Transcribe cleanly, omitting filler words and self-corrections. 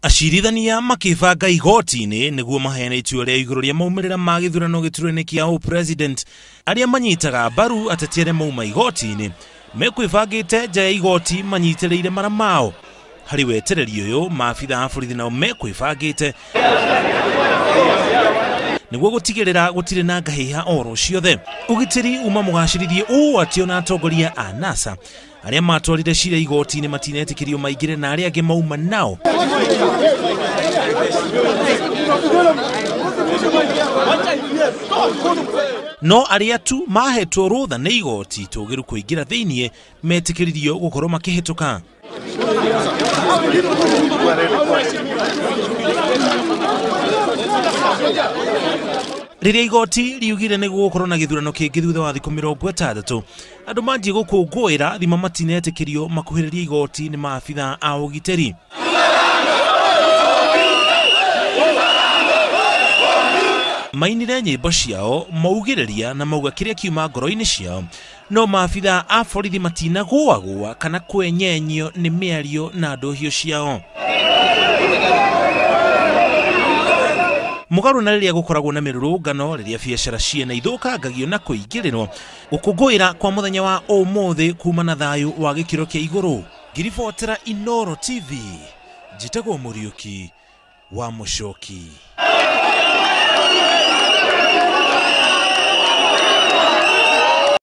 Acirithania makibanga igoti-inĩ nĩguo maheane itua rĩa igũrũ rĩa maumĩrĩra ma gĩthurano gĩturwa-inĩ kĩa president arĩa manyitaga mbaru ateti arĩa mauma igoti-inĩ mekwĩbangĩte nja ya igoti manyitĩrĩire mara mao. Harĩ wetereri ũyũ maabitha a borithi nao mekwĩbangĩte nĩguo gũtigĩrĩra gũtirĩ na ngahĩha oro ciothe. Ũgitĩri uma mũgacĩrithie ũũ atĩ ona atongoria a NASA arĩa matwarire cira igoti-inĩ matinetĩkĩrio maingĩre na arĩa angĩ mauma nao. No arĩa tu mahetwo rũtha nĩ igoti tũgĩru kũingĩra thĩiniĩ metĩkĩririo gũkorwo makĩhetũka. Rĩrĩa igoti riugire nĩguo gũkorwo na gĩthurano kĩngĩ thutha wa thikũ 60, andũ manjie gũkũngũĩra thima matinetĩkĩrio makuhĩrĩria igoti nĩ maabitha a ũgitĩri. Mainire nyĩmbo ciao maugĩrĩria na mauga kĩrĩa kiuma ngoro-inĩ ciao, no maabitha a borithi matinagũagũa kana kwenyenyio nĩ mĩario na ndũhiũ ciao. Mũgarũ na rĩrĩa gũkoragwo na mĩrũrũngano rĩrĩa biacara ciena ithũkangagio na kũingĩrĩrwo, gũkũngũĩra kwa mũthenya wa ũmũthĩ kuma na thayũ wa gĩkĩro kĩa igũrũ. Ngiribotera Inooro TV, njĩtagwo Mũriũki wa Mũcoki.